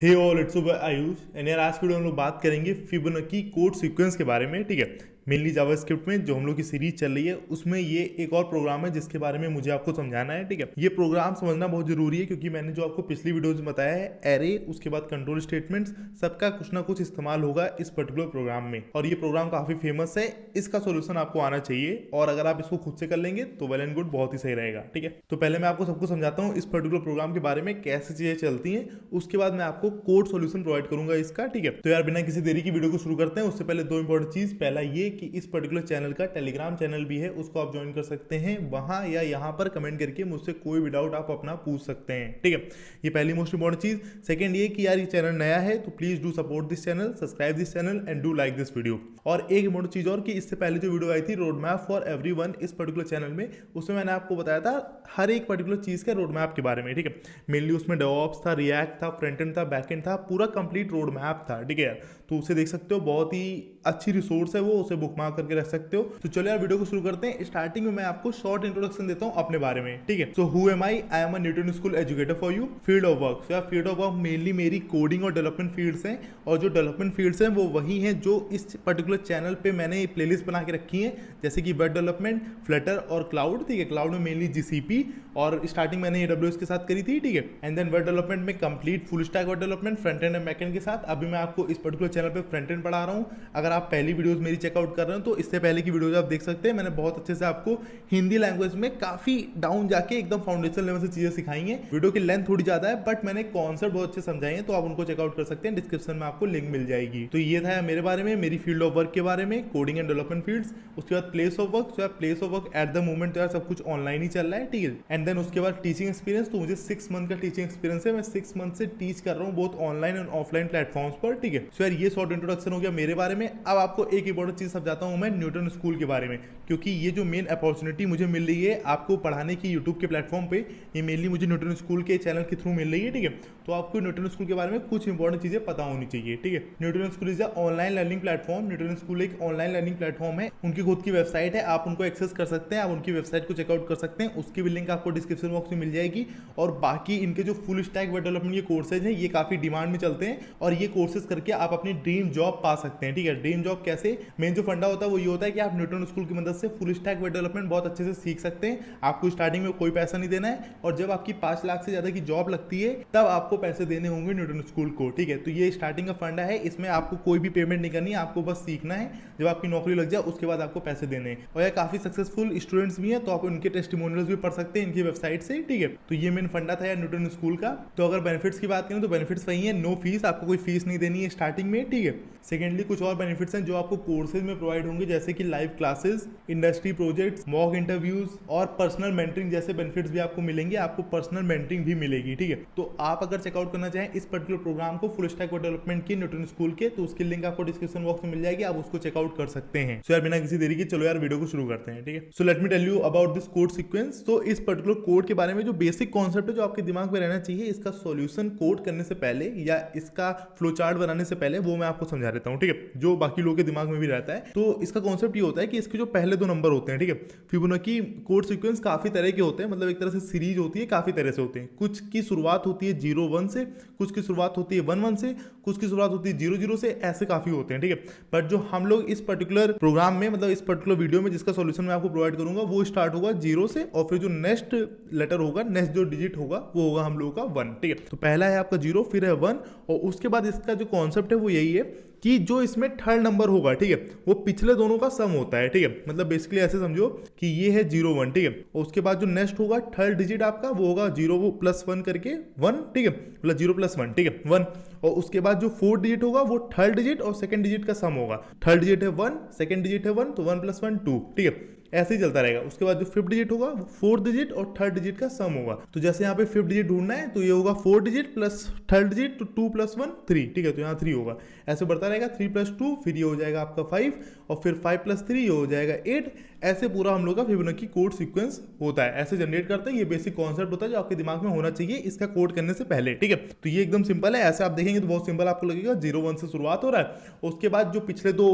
Hey all, it's Ayush and यार आज की वीडियो हम लोग बात करेंगे फिबोनाची कोड सीक्वेंस के बारे में। ठीक है, मेनली जावास्क्रिप्ट में जो हम लोग की सीरीज चल रही है उसमें ये एक और प्रोग्राम है जिसके बारे में मुझे आपको समझाना है। ठीक है, ये प्रोग्राम समझना बहुत जरूरी है क्योंकि मैंने जो आपको पिछली वीडियोज में बताया है, एरे उसके बाद कंट्रोल स्टेटमेंट्स सबका कुछ ना कुछ इस्तेमाल होगा इस पर्टिकुलर प्रोग्राम में, और ये प्रोग्राम काफी फेमस है। इसका सोल्यूशन आपको आना चाहिए और अगर आप इसको खुद से कर लेंगे तो वेल एंड गुड, बहुत ही सही रहेगा। ठीक है, तो पहले मैं आपको सबको समझाता हूँ इस पर्टिकुलर प्रोग्राम के बारे में कैसे चीजें चलती हैं, उसके बाद मैं आपको कोड सॉल्यूशन प्रोवाइड करूंगा इसका। ठीक है, तो यार बिना किसी देरी की वीडियो को शुरू करते हैं। उससे पहले दो इंपॉर्टेंट चीज, पहला ये कि इस पर्टिकुलर चैनल का टेलीग्राम चैनल भी है, उसको आप ज्वाइन कर सकते हैं। वहां या यहाँ पर कमेंट करके मुझसे कोई भी डाउट आप अपना पूछ सकते हैं। ठीक है, ये पहली मोस्ट इंपॉर्टेंट चीज। सेकंड ये कि यार ये चैनल नया है तो please do support this channel, subscribe this channel and do like this video. और एक इंपॉर्टेंट चीज और कि इससे पहले जो वीडियो आई थी रोड मैप फॉर एवरीवन इस पर्टिकुलर चैनल में, उसमें मैंने आपको बताया था हर एक पर्टिकुलर चीज के रोड मैप के बारे में। ठीक है, मेनली उसमें डेवऑप्स था, रिएक्ट था, फ्रंट एंड था, बैक एंड था, पूरा कंप्लीट रोड मैप था। ठीक है यार, तो उसे देख सकते हो, बहुत ही अच्छी रिसोर्स है वो, उसे बुकमार्क करके रख सकते हो। तो चलो यार वीडियो को शुरू करते हैं। स्टार्टिंग में मैं आपको शॉर्ट इंट्रोडक्शन देता हूं अपने बारे में। ठीक है, so who am I am a Newton school educator for you. Field of work, so यार फील्ड ऑफ वर्क मेनली मेरी कोडिंग और डेवलपमेंट फील्ड्स हैं, और जो डेवलपमेंट फील्ड्स हैं वो वही हैं जो इस पर्टिकुलर चैनल पे मैंने प्लेलिस्ट बना के रखी है, जैसे कि वेब डेवलपमेंट, फ्लटर और क्लाउड। ठीक है, क्लाउड में मेनली जीसीपी, और स्टार्टिंग मैंने AWS के साथ करी थी। ठीक है, एंड देन वेब डेवलपमेंट में complete full stack web development, front end back and के साथ। अभी मैं आपको इस पर्टिकुलर चैनल पे फ्रंट एंड पढ़ा रहा हूँ। अगर आप पहली वीडियोस मेरी चेकआउट कर रहे हो तो इससे पहले की वीडियोस आप देख सकते हैं। मैंने बहुत अच्छे से आपको हिंदी लैंग्वेज में काफी डाउन जाके एकदम फाउंडेशन लेवल से चीजें सिखाई हैं। वीडियो की लेंथ थोड़ी ज्यादा है बट मैंने कॉन्सेप्ट बहुत अच्छे समझाए हैं, तो आप उनको चेकआउट कर सकते हैं। डिस्क्रिप्शन में आपको लिंक मिल जाएगी। तो ये था मेरे बारे में, मेरी फील्ड ऑफ वर्क के बारे में, कोडिंग एंड डेवलपमेंट फील्ड्स। उसके बाद place of work, place of work at the moment तो यार सब कुछ ऑनलाइन ही चल रहा है। ठीक है, एंड देन उसके बाद टीचिंग एक्सपीरियंस, तो मुझे 6 मंथ का टीचिंग एक्सपीरियंस है। मैं 6 मंथ से टीच कर रहा हूँ both online and offline platforms पर। ठीक है, सो यार ये शॉर्ट इंट्रोडक्शन हो गया मेरे बारे में। अब आपको एक इंपॉर्टेंट चीज समझाता हूँ मैं न्यूटन स्कूल के बारे में, क्योंकि ये जो मेन अपॉर्चुनिटी मुझे मिल रही है आपको पढ़ाने की यूट्यूब के प्लेटफॉर्म पे, ये मेनली मुझे न्यूटन स्कूल के चैनल के थ्रू मिल रही है। ठीक है, तो आपको न्यूटन स्कूल के बारे में कुछ इंपॉर्टेंट चीजें पता होनी चाहिए। ठीक है, Newton school is online learning platform. Newton school एक ऑनलाइन लर्निंग प्लेटफॉर्म है, उनकी खुद की वेबसाइट है, आप उनको एक्सेस कर सकते हैं, आप उनकी वेबसाइट को चेकआउट कर सकते हैं। उसकी भी लिंक आपको डिस्क्रिप्शन बॉक्स में मिल जाएगी। और बाकी इनके जो फुल स्टैक वेब डेवलपमेंट के कोर्सेज हैं ये काफी डिमांड में चलते हैं, और ये कोर्सेज करके आप अपनी ड्रीम जॉब पा सकते हैं। ठीक है, ड्रीम जॉब कैसे, मेन जो फंडा होता है वो ये होता है कि आप न्यूटन स्कूल की मदद से फुल स्टैक वेब डेवलपमेंट बहुत अच्छे से सीख सकते हैं। आपको स्टार्टिंग में कोई पैसा नहीं देना है, और जब आपकी 5 लाख से ज्यादा की जॉब लगती है तब आपको पैसे देने होंगे न्यूटन स्कूल को। ठीक है, तो ये स्टार्टिंग का फंडा है, इसमें आपको कोई भी पेमेंट नहीं करनी है, आपको बस सीखना है। जब आपकी नौकरी लग जाए उसके बाद आपको पैसे देने हैं, और ये काफी सक्सेसफुल स्टूडेंट्स भी हैं, तो आप उनके टेस्टिमोनियल्स भी पढ़ सकते हैं इनकी वेबसाइट से। ठीक है, तो ये मेन फंडा था यार न्यूटन स्कूल का। तो अगर बेनिफिट्स की बात करें तो बेनिफिट्स वही है, नो फीस, आपको कोई फीस नहीं देनी है स्टार्टिंग में। ठीक है, सेकेंडली कुछ और बेनिफिट्स हैं जो आपको कोर्सेज में प्रोवाइड होंगे, जैसे कि live classes, industry projects, mock interviews और पर्सनल मेंटरिंग जैसे बेनिफिट्स भी आपको मिलेंगे। आपको पर्सनल मेंटरिंग भी मिलेगी। ठीक है, तो आप अगर चेकआउट करना चाहें इस पर्टिकुलर प्रोग्राम को फुल स्टैक वेब डेवलपमेंट की न्यूटन स्कूल के, तो उसकी लिंक आपको डिस्क्रिप्शन बॉक्स में मिल जाएगी, आप उसको चेकआउट कर सकते हैं। सो यार बिना किसी देरी के चलो यार वीडियो को शुरू करते हैं। ठीक है, so let me tell you about this code sequence. तो इस पर्टिकुलर कोड के बारे में जो बेसिक कॉन्सेप्ट है जो आपके दिमाग में रहना चाहिए, इसका सॉल्यूशन कोड करने से पहले या इसका फ्लो चार्ट बनाने से पहले, वो मैं आपको समझा देता हूँ। ठीक है, जो बाकी लोगों के दिमाग में भी रहता है। तो इसका कॉन्सेप्ट ये होता है कि इसके जो पहले 2 नंबर होते हैं, ठीक है, फिबोनाची कोड सीक्वेंस काफी तरह के होते हैं, मतलब एक तरह से सीरीज होती है, काफी तरह से होते हैं। कुछ की शुरुआत होती है 0-1 से, कुछ की शुरुआत होती है 1-1 से, कुछ की शुरुआत होती है 0-0 से, ऐसे काफी होते हैं। ठीक है, बट जो हम लोग इस पर्टिकुलर प्रोग्राम में, मतलब इस पर्टिकुलर वीडियो में जिसका सॉल्यूशन मैं आपको प्रोवाइड करूंगा, वो स्टार्ट होगा 0 से, और फिर जो नेक्स्ट लेटर होगा, नेक्स्ट जो डिजिट होगा वो होगा हम लोगों का 1। ठीक है, तो पहला है आपका 0, फिर है 1, और उसके बाद इसका जो कॉन्सेप्ट है वो यही है कि जो इसमें थर्ड नंबर होगा, ठीक है, वो पिछले दोनों का सम होता है। ठीक है, मतलब बेसिकली ऐसे समझो कि ये है 0-1। ठीक है, और उसके बाद जो नेक्स्ट होगा थर्ड डिजिट आपका वो होगा 0+1 करके 1। ठीक है, मतलब 0+1, ठीक है, 1। और उसके बाद जो फोर्थ डिजिट होगा वो थर्ड डिजिट और सेकंड डिजिट का सम होगा। थर्ड डिजिट है 1, सेकंड डिजिट है 1, तो 1+1 2। ठीक है, ऐसे ही चलता रहेगा। उसके बाद जो फिफ्थ डिजिट होगा वो फोर्थ डिजिट और थर्ड डिजिट का सम होगा। तो जैसे यहाँ पे फिफ्थ डिजिट ढूंढना है तो ये होगा 4 डिजिट प्लस थर्ड डिजिट, तो 2+1 3। ठीक है, तो यहाँ 3 होगा, ऐसे बढ़ता रहेगा। 3+2 फिर ये हो जाएगा आपका 5, और फिर 5+3 ये हो जाएगा 8। ऐसे पूरा हम लोग का फिबोनाची कोड सीक्वेंस होता है, ऐसे जनरेट करते हैं। ये बेसिक कॉन्सेप्ट होता है जो आपके दिमाग में होना चाहिए इसका कोड करने से पहले। ठीक है, तो ये एकदम सिंपल है। ऐसे आप देखेंगे तो बहुत सिंपल आपको लगेगा, 0-1 से शुरुआत हो रहा है, उसके बाद जो पिछले 2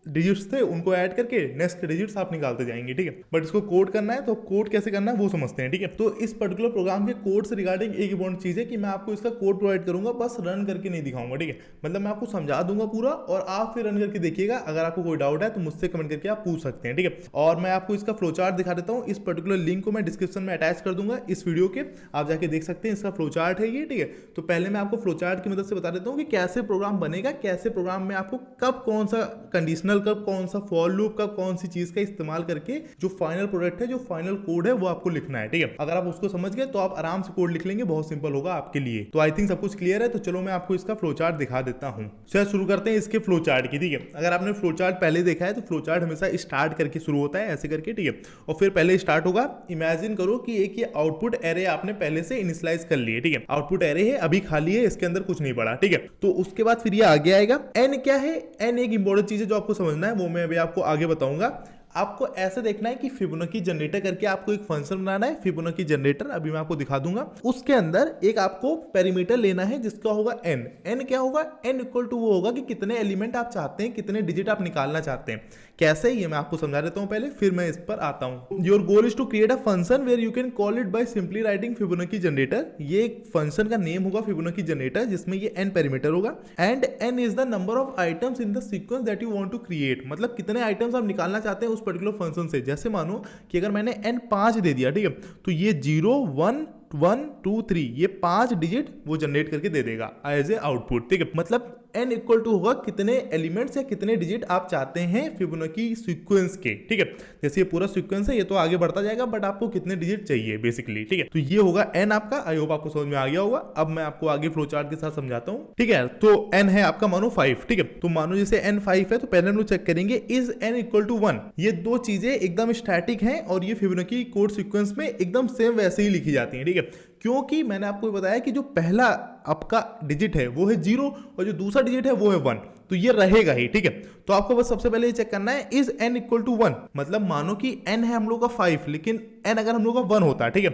डिजिट्स थे उनको ऐड करके नेक्स्ट डिजिट्स आप निकालते जाएंगे, ठीक है। बट इसको कोड करना है तो कोड कैसे करना है वो समझते हैं, ठीक है। तो इस पर्टिकुलर प्रोग्राम के कोड से रिगार्डिंग एक इंपॉर्टेंट चीज है कि मैं आपको इसका कोड प्रोवाइड करूंगा, बस रन करके नहीं दिखाऊंगा, ठीक है। मतलब मैं आपको समझा दूंगा पूरा और आप फिर रन करके देखिएगा। अगर आपको कोई डाउट है तो मुझसे कमेंट करके आप पूछ सकते हैं, ठीक है। और मैं आपको इसका फ्लो चार्ट दिखा देता हूँ। इस पर्टिकुलर लिंक को मैं डिस्क्रिप्शन में अटैच कर दूंगा इस वीडियो के, आप जाके देख सकते हैं। इसका फ्लो चार्ट है ये, ठीक है। तो पहले मैं आपको फ्लो चार्ट की मदद से बता देता हूँ कि कैसे प्रोग्राम बनेगा, कैसे प्रोग्राम में आपको कब कौन सा कंडीशनल, कब कौन सा फॉर लूप, कब कौन सी चीज का इस्तेमाल करके जो फाइनल प्रोडक्ट है, जो फाइनल कोड है वो आपको लिखना है, ठीक है। अगर आप उसको समझ गए तो आप आराम से कोड लिख लेंगे, बहुत सिंपल होगा आपके लिए। तो आई थिंक सब कुछ क्लियर है। तो चलो मैं आपको इसका फ्लो चार्ट दिखा देता हूँ। चलो शुरू करते हैं इसके फ्लो चार्ट की, ठीक है। अगर आपने फ्लो चार्ट पहले देखा है तो फ्लो चार्ट हमेशा स्टार्ट करके शुरू होता है, ऐसे करके, ठीक है। और फिर पहले स्टार्ट होगा, इमेजिन करो कि एक ये आउटपुट एरे आपने पहले से इनिशियलाइज कर लिए, ठीक है। आउटपुट एरे है, अभी खाली है, इसके अंदर कुछ नहीं पड़ा, ठीक है। तो उसके बाद फिर ये आगे आएगा। एन क्या है? एन एक इंपॉर्टेंट चीज है जो आपको समझना है, वो मैं अभी आपको आगे बताऊंगा। आपको ऐसे देखना है कि फिबोनाची जनरेटर करके आपको एक फंक्शन बनाना है, फिबोनाची जनरेटर, अभी मैं आपको दिखा दूंगा। उसके अंदर एक आपको पेरीमीटर लेना है जिसका होगा एन। एन क्या होगा? एन इक्वल टू वो होगा कि कितने एलिमेंट आप चाहते हैं, कितने डिजिट आप निकालना चाहते हैं। कैसे, ये मैं आपको समझा देता हूं पहले, फिर मैं इस पर आता हूं। Your goal is to create a function where you can call it by simply writing Fibonacci generator. ये एक फंक्शन का नेम होगा फिबोनाची जनरेटर, जिसमें ये एन पेरीमीटर होगा। And n is the number of items in the sequence that you want to create. मतलब कितने items आप निकालना चाहते हैं उस पर्टिकुलर फंक्शन से। जैसे मानो कि अगर मैंने n 5 दे दिया, ठीक है, तो ये 0 1 1 2 3 ये 5 डिजिट वो जनरेट करके दे देगा एज ए आउटपुट, ठीक है। मतलब n इक्वल टू होगा कितने एलिमेंट्स या कितने डिजिट आप चाहते हैं फिबोनाची सीक्वेंस के, ठीक है। जैसे ये पूरा सीक्वेंस है, ये तो आगे बढ़ता जाएगा, बट आपको कितने डिजिट चाहिए बेसिकली, ठीक है। तो ये होगा n आपका। आई होप आपको समझ में आ गया होगा। अब मैं आपको आगे फ्लो चार्ट के साथ समझाता हूँ, ठीक है। तो n है आपका मानो 5, ठीक है। तो मानो जैसे n 5 है तो पहले हम लोग चेक करेंगे इज n इक्वल टू 1। ये दो चीजें एकदम स्टैटिक हैं और ये फिबोनाची कोड सीक्वेंस में एकदम सेम वैसे ही लिखी जाती है, ठीक है। क्योंकि मैंने आपको बताया कि जो पहला आपका डिजिट है वो है 0 और जो दूसरा डिजिट है वो है 1, तो ये रहेगा ही, ठीक है। तो आपको बस सबसे पहले ये चेक करना है इज n इक्वल टू 1। मतलब मानो कि n है हम लोग का 5, लेकिन n अगर हम लोग का 1 होता है, ठीक है,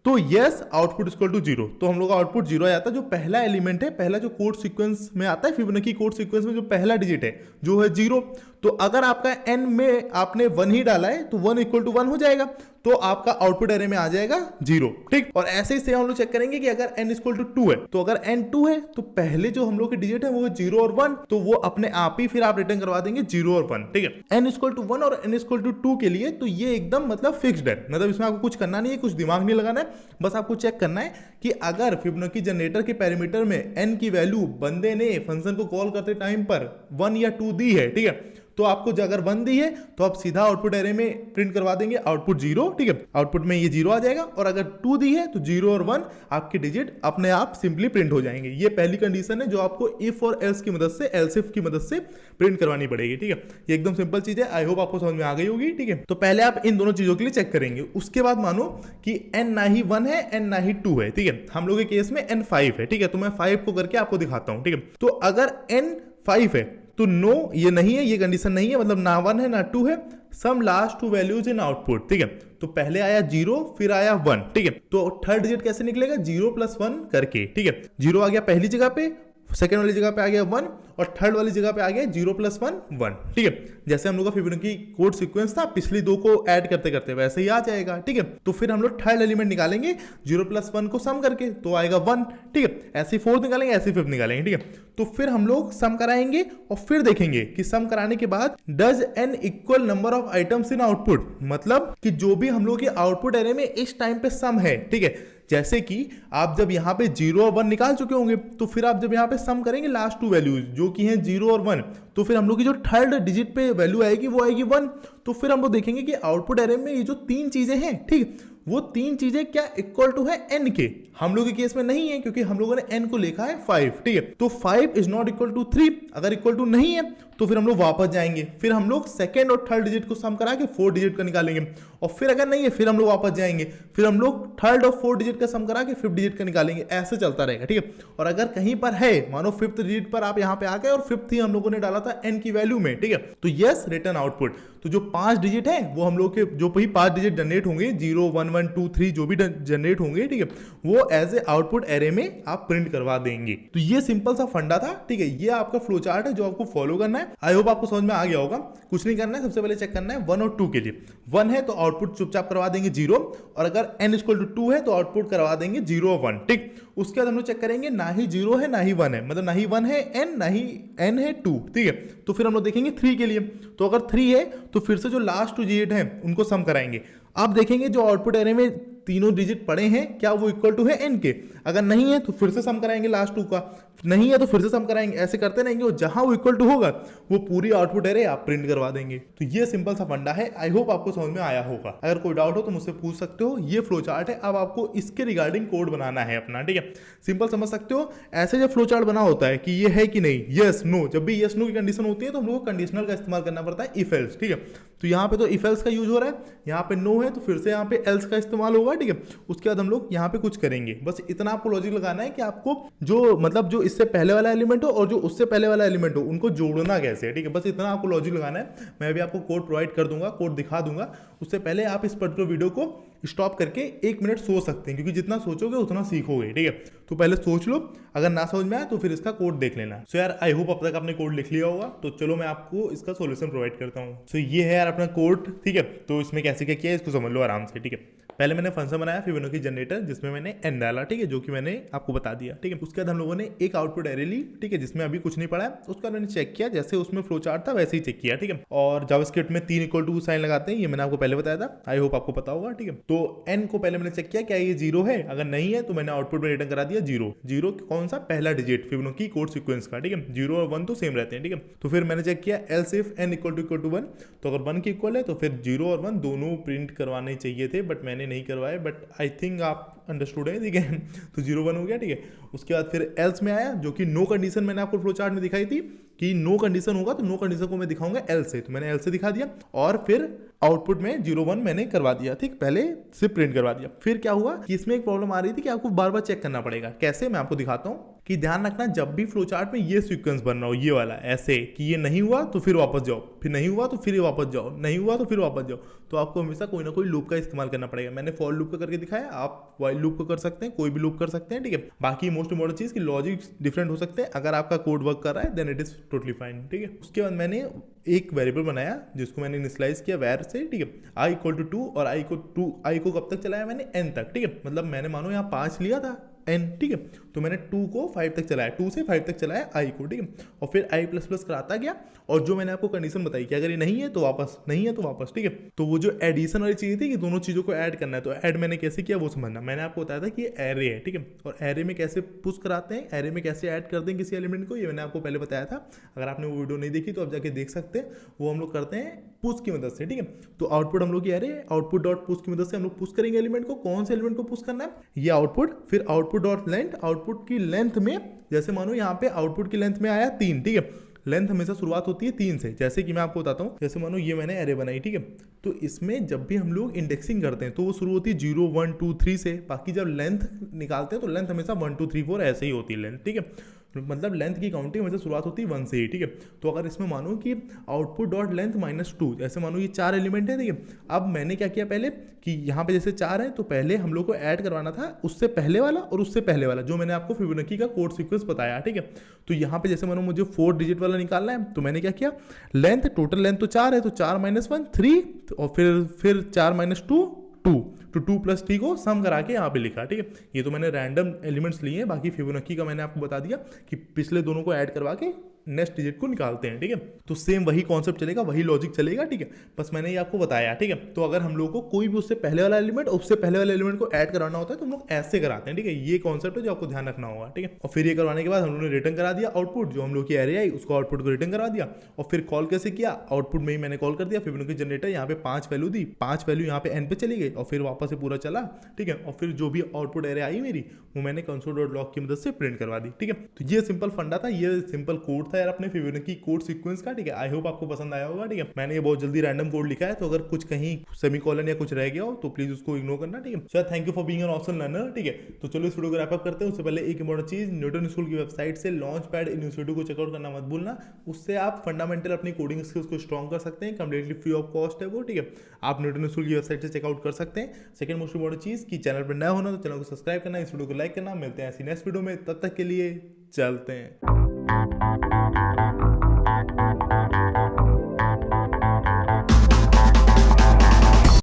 तो यस आउटपुट इक्वल टू 0। तो हम लोग का आउटपुट 0 आ जाता है। जो पहला एलिमेंट है, पहला जो कोड सीक्वेंस में आता है, फिबोनाची कोड सीक्वेंस में जो पहला डिजिट है जो है 0, तो अगर आपका n में आपने 1 ही डाला है तो 1 इक्वल टू 1 हो जाएगा, तो आपका आउटपुट एरे में आ जाएगा 0, ठीक। और ऐसे ही से हम लोग चेक करेंगे कि अगर n इक्वल टू 2 है, तो अगर n 2 है तो पहले जो हम लोग के डिजिट है वो 0 और 1, तो वो अपने आप ही फिर आप रिटर्न करवा देंगे 0 और 1, ठीक है। n इक्वल टू 1 और n इक्वल टू 2 के लिए तो ये एकदम मतलब फिक्स्ड है। मतलब इसमें आपको कुछ करना नहीं है, कुछ दिमाग नहीं लगाना है, बस आपको चेक करना है कि अगर फिबोनाची जनरेटर के पैरामीटर में n की वैल्यू बंदे ने फंक्शन को कॉल करते टाइम पर 1 या 2 दी है, ठीक है, तो आपको अगर 1 दी है तो आप सीधा आउटपुट एरे में प्रिंट करवा देंगे आउटपुट 0, ठीक है। आउटपुट में ये 0 आ जाएगा। और अगर 2 दी है तो 0 और 1 आपके डिजिट अपने आप सिंपली प्रिंट हो जाएंगे। ये पहली कंडीशन है जो आपको इफ और एल्स की मदद से, एल्स इफ की मदद से प्रिंट करवानी पड़ेगी, ठीक है। ये एकदम सिंपल चीज है। आई होप आपको समझ में आ गई होगी, ठीक है। तो पहले आप इन दोनों चीजों के लिए चेक करेंगे। उसके बाद मानो कि n ना ही 1 है, n ना ही 2 है, ठीक है। हम लोग के केस में n 5 है, ठीक है। तो मैं 5 को करके आपको दिखाता हूं, ठीक है। तो अगर n 5 है तो नो ये नहीं है, ये कंडीशन नहीं है, मतलब ना 1 है ना 2 है। Sum last 2 values in output, ठीक है। तो पहले आया 0 फिर आया 1, ठीक है। तो थर्ड डिजिट कैसे निकलेगा? 0 + 1 करके, ठीक है। 0 आ गया पहली जगह पे, सेकेंड वाली जगह पे आ गया 1 और थर्ड वाली जगह पे आ गया 0 + 1 1, ठीक है। जैसे हम लोग का फिबोनाची कोड सीक्वेंस था पिछली दो को ऐड करते करते वैसे ही आ जाएगा, ठीक है। तो फिर हम लोग थर्ड एलिमेंट निकालेंगे 0 + 1 को सम करके, तो आएगा 1, ठीक है। ऐसे फोर्थ निकालेंगे, ऐसे फिफ्थ निकालेंगे, ठीक है। तो फिर हम लोग सम कराएंगे और फिर देखेंगे कि सम कराने के बाद does n equal number of items in output. मतलब कि जो भी हम लोग के आउटपुट एरे में इस टाइम पे सम है, ठीक है। जैसे कि आप जब यहाँ पे 0 और 1 निकाल चुके होंगे, तो फिर आप जब यहाँ पे सम करेंगे लास्ट 2 वैल्यूज जो कि हैं 0 और 1, तो फिर हम लोग की जो थर्ड डिजिट पे वैल्यू आएगी वो आएगी 1। तो फिर हम लोग देखेंगे कि आउटपुट एरे में ये जो 3 चीजें हैं, ठीक, वो 3 चीजें क्या इक्वल टू है n के। हम लोग के केस में नहीं है क्योंकि हम लोगों ने n को लिखा है 5, ठीक है। तो 5 इज नॉट इक्वल टू 3। अगर इक्वल टू नहीं है तो फिर हम लोग वापस जाएंगे, फिर हम लोग सेकंड और थर्ड डिजिट को सम करा के 4 डिजिट का निकालेंगे, और फिर अगर नहीं है फिर हम लोग वापस जाएंगे, फिर हम लोग थर्ड और 4 डिजिट का सम करा के 5th डिजिट का निकालेंगे। ऐसे चलता रहेगा, ठीक है। और अगर कहीं पर है, मानो 5th डिजिट पर आप यहाँ पे आ गए और 5th ही हम लोगों ने डाला था n की वैल्यू में, ठीक है, तो यस रिटर्न आउटपुट। तो जो 5 डिजिट है वो हम लोग के जो भी 5 डिजिट जनरेट होंगे 0 1 1 2 3 जो भी जनरेट होंगे, ठीक है, वो एज ए आउटपुट एरे में आप प्रिंट करवा देंगे। तो ये सिंपल सा फंडा था, ठीक है। ये आपका फ्लो चार्ट है जो आपको फॉलो करना है। आई होप आपको समझ में आ गया होगा। कुछ नहीं करना है, सबसे पहले चेक करना है 1 और 2 के लिए। 1 है तो आउटपुट चुपचाप करवा देंगे 0, और अगर n = 2 है तो आउटपुट करवा देंगे 0 और 1, ठीक। उसके बाद हम लोग चेक करेंगे ना ही 0 है ना ही 1 है, मतलब ना ही 1 है n, ना ही n है 2, ठीक है। तो फिर हम लोग देखेंगे 3 के लिए। तो अगर 3 है तो फिर से जो लास्ट 2 डिजिट हैं उनको सम कराएंगे। आप देखेंगे जो आउटपुट एरे में तीनों डिजिट पड़े हैं क्या वो इक्वल टू है n के। अगर नहीं है तो फिर से सम कराएंगे लास्ट 2 का, नहीं है तो फिर से सम कराएंगे, ऐसे करते रहेंगे और जहां वो इक्वल टू होगा वो पूरी आउटपुट एरे आप प्रिंट करवा देंगे। तो ये सिंपल सा फंडा है। आई होप आपको समझ में आया होगा। अगर कोई डाउट हो तो मुझसे पूछ सकते हो। ये फ्लो चार्ट है। अब आपको इसके रिगार्डिंग कोड बनाना है अपना, ठीक है। सिंपल समझ सकते हो। ऐसे जब फ्लो चार्ट बना होता है कि ये है कि नहीं, यस नो, जब भी यस नो की कंडीशन होती है तो हम लोग को कंडीशनल का इस्तेमाल करना पड़ता है, इफ एल्स, ठीक है। तो यहाँ पे तो इफ एल्स का यूज हो रहा है, यहाँ पे नो है तो फिर से यहाँ पे एल्स का इस्तेमाल होगा, ठीक है। उसके बाद हम लोग यहाँ पे कुछ करेंगे। बस इतना आपको लॉजिक लगाना है कि आपको जो मतलब जो इससे पहले वाला एलिमेंट हो और जो उससे पहले वाला एलिमेंट हो उनको जोड़ना कैसे है, ठीक है। बस इतना आपको लॉजिक लगाना है। मैं भी आपको कोड प्रोवाइड कर दूंगा, कोड दिखा दूंगा। उससे पहले आप इस पर्टिकुलर वीडियो को स्टॉप करके 1 मिनट सोच सकते हैं, क्योंकि जितना सोचोगे उतना सीखोगे, ठीक है। तो पहले सोच लो, अगर ना समझ में आए तो फिर इसका कोड देख लेना। सो यार आई होप अब तक आपने कोड लिख लिया होगा। तो चलो मैं आपको इसका सॉल्यूशन प्रोवाइड करता हूँ। सो ये है यार अपना कोड, ठीक है। तो इसमें कैसे क्या किया है इसको समझ लो आराम से, ठीक है। पहले मैंने फंक्शन बनाया फिबोनाची जनरेटर, जिसमें मैंने n डाला, ठीक है, जो कि मैंने आपको बता दिया, ठीक है। उसके बाद हम लोगों ने एक आउटपुट एरे ली, ठीक है, जिसमें अभी कुछ नहीं पड़ा है। उसके बाद मैंने चेक किया, जैसे उसमें फ्लो चार्ट था वैसे ही चेक किया, ठीक है। और जावास्क्रिप्ट में 3 = साइन लगाते हैं, ये मैंने आपको पहले बताया था। आई होप आपको पता होगा, ठीक है। तो n को पहले मैंने चेक किया क्या ये 0 है, अगर नहीं है तो मैंने आउटपुट में रिटर्न करा दिया 0। 0 कौन सा, पहला डिजिट फिबोनाची कोड सीक्वेंस का, ठीक है। 0 और 1 तो सेम रहते हैं, ठीक है। तो फिर मैंने चेक किया एल्स इफ n = 1, तो अगर 1 के इक्वल है तो फिर 0 और 1 दोनों प्रिंट करवाने चाहिए थे, बट मैंने नहीं करवाए। बट आई थिंक आप अंडरस्टूड है, ठीक है। तो 0 1 हो गया, ठीक है। उसके बाद फिर एल्स में आया, जो कि नो कंडीशन मैंने आपको फ्लो चार्ट में दिखाई थी कि नो कंडीशन होगा, तो नो कंडीशन को मैं दिखाऊंगा एल से, तो मैंने एल से दिखा दिया। और फिर आउटपुट में 0 1 मैंने करवा दिया, ठीक, पहले से प्रिंट करवा दिया। फिर क्या हुआ कि इसमें एक प्रॉब्लम आ रही थी कि आपको बार बार चेक करना पड़ेगा। कैसे, मैं आपको दिखाता हूँ। कि ध्यान रखना, जब भी फ्लो चार्ट में ये सीक्वेंस बन रहा हो, ये वाला ऐसे कि ये नहीं हुआ तो फिर वापस जाओ, फिर नहीं हुआ तो फिर वापस जाओ, नहीं हुआ तो फिर वापस जाओ, तो आपको हमेशा कोई ना कोई लूप का इस्तेमाल करना पड़ेगा। मैंने फॉर लूप का करके दिखाया, आप वाइल लूप का कर सकते हैं, कोई भी लूप कर सकते हैं, ठीक है। बाकी मोस्ट इंपॉर्टेंट चीज की लॉजिक डिफरेंट हो सकते हैं। अगर आपका कोड वर्क कर रहा है then it is totally fine, ठीक है। उसके बाद मैंने एक वेरिएबल बनाया जिसको मैंने इनिशियलाइज किया वैर से, ठीक है। i = 2 और i को कब तक चलाया मैंने, n तक, ठीक है। मतलब मैंने मानो यहाँ 5 लिया था n, ठीक है। तो मैंने 2 को 5 तक चलाया, 2 से 5 तक चलाया i को, ठीक है। और फिर i++ कराता गया। और जो मैंने आपको कंडीशन बताई कि अगर ये नहीं है तो वापस, नहीं है तो वापस, ठीक है। तो वो जो एडिशन वाली चीज़ थी कि दोनों चीज़ों को ऐड करना है, तो ऐड मैंने कैसे किया वो समझना। मैंने आपको बताया था कि ये एरे है, ठीक है। और एरे में कैसे पुश कराते हैं, एरे में कैसे ऐड करते हैं किसी एलिमेंट को, ये मैंने आपको पहले बताया था। अगर आपने वो वीडियो नहीं देखी तो आप जाके देख सकते हैं। वो हम लोग करते हैं पुश की मदद से, ठीक है। तो आउटपुट हम लोग की एरे आउटपुट डॉट पुश की मदद से हम लोग पुश करेंगे एलिमेंट को। कौन से एलिमेंट को पुश करना है, ये आउटपुट। फिर आउटपुट डॉट लेंथ, आउटपुट की लेंथ में, जैसे मानो यहाँ पे आउटपुट की लेंथ में आया 3, ठीक है। लेंथ हमेशा शुरुआत होती है 3 से। जैसे कि मैं आपको बताता हूँ, जैसे मानो ये मैंने एरे बनाई, ठीक है। तो इसमें जब भी हम लोग इंडेक्सिंग करते हैं तो वो शुरू होती है 0 1 2 3 से। बाकी जब लेंथ निकालते हैं तो लेंथ हमेशा 1 2 3 4 ऐसे ही होती है लेंथ, ठीक है। मतलब लेंथ की काउंटिंग हमेशा शुरुआत होती है 1 से ही, ठीक है। तो अगर इसमें मानो कि आउटपुट डॉट लेंथ -2, जैसे मानो ये 4 एलिमेंट है, ठीक है। अब मैंने क्या किया पहले कि यहाँ पे जैसे 4 है तो पहले हम लोग को ऐड करवाना था उससे पहले वाला और उससे पहले वाला, जो मैंने आपको फिबोनाची का कोड सीक्वेंस बताया, ठीक है। तो यहाँ पे जैसे मानो मुझे 4 डिजिट वाला निकालना है, तो मैंने क्या किया, लेंथ, टोटल लेंथ तो 4 है, तो 4 - 1 3, और फिर 4 - 2 2, तो 2 + 3 को सम करा के यहाँ पे लिखा, ठीक है। ये तो मैंने रैंडम एलिमेंट्स लिए हैं, बाकी फिबोनाची का मैंने आपको बता दिया कि पिछले दोनों को ऐड करवा के नेक्स्ट डिजिट को निकालते हैं, ठीक है। तो सेम वही कॉन्सेप्ट चलेगा, वही लॉजिक चलेगा, ठीक है। बस मैंने ये आपको बताया, ठीक है। तो अगर हम लोग को कोई भी उससे पहले वाला एलिमेंट और उससे पहले वाले एलिमेंट को ऐड कराना होता है तो हम लोग ऐसे कराते हैं, ठीक है। ये कॉन्सेप्ट है जो आपको ध्यान रखना होगा, ठीक है। और फिर ये करवाने के बाद हम लोगों ने रिटर्न करा दिया आउटपुट, जो हम लोग की एरे आई उसको आउटपुट को रिटर्न करा दिया। और फिर कॉल कैसे किया, आउटपुट में ही मैंने कॉल कर दिया फिबोनाची जनरेटर। यहाँ पे 5 वैल्यू दी, 5 वैल्यू यहाँ पे n पे चली गई और फिर वापस से पूरा चला, ठीक है। और फिर जो भी आउटपुट एरे आई मेरी वो मैंने console.log की मदद से प्रिंट करवा दी, ठीक है। तो ये सिंपल फंडा था, ये सिंपल कोड था था यार अपने फिबोनाची कोड सीक्वेंस का, ठीक है। आई होप आपको पसंद आया होगा, ठीक है। मैंने ये बहुत जल्दी रैंडम कोड लिखा है, तो अगर कुछ कहीं सेमीकोलन या कुछ रह गया हो तो प्लीज उसको इग्नोर करना, ठीक है। Sir thank you for being an awesome learner, ठीक है। तो चलो इस वीडियो को रैप अप करते हैं। उससे पहले एक इंपॉर्टेंट चीज, न्यूटन स्कूल की वेबसाइट से लॉन्च पैड इनिशिएटिव को चेकआउट करना मत भूलना। उससे आप फंडामेंटल अपनी कोडिंग स्किल्स को स्ट्रॉन्ग कर सकते हैं, कंप्लीटली फ्री ऑफ कॉस्ट है वो, ठीक है। आप न्यूटन स्कूल की वेबसाइट से चेकआउट कर सकते हैं। सेकंड मोस्ट इंपॉर्टेंट चीज कि चैनल पर नया होना तो चैनल को सब्सक्राइब करना, इस वीडियो को लाइक करना। मिलते हैं ऐसी नेक्स्ट वीडियो में, तब तक के लिए चलते हैं।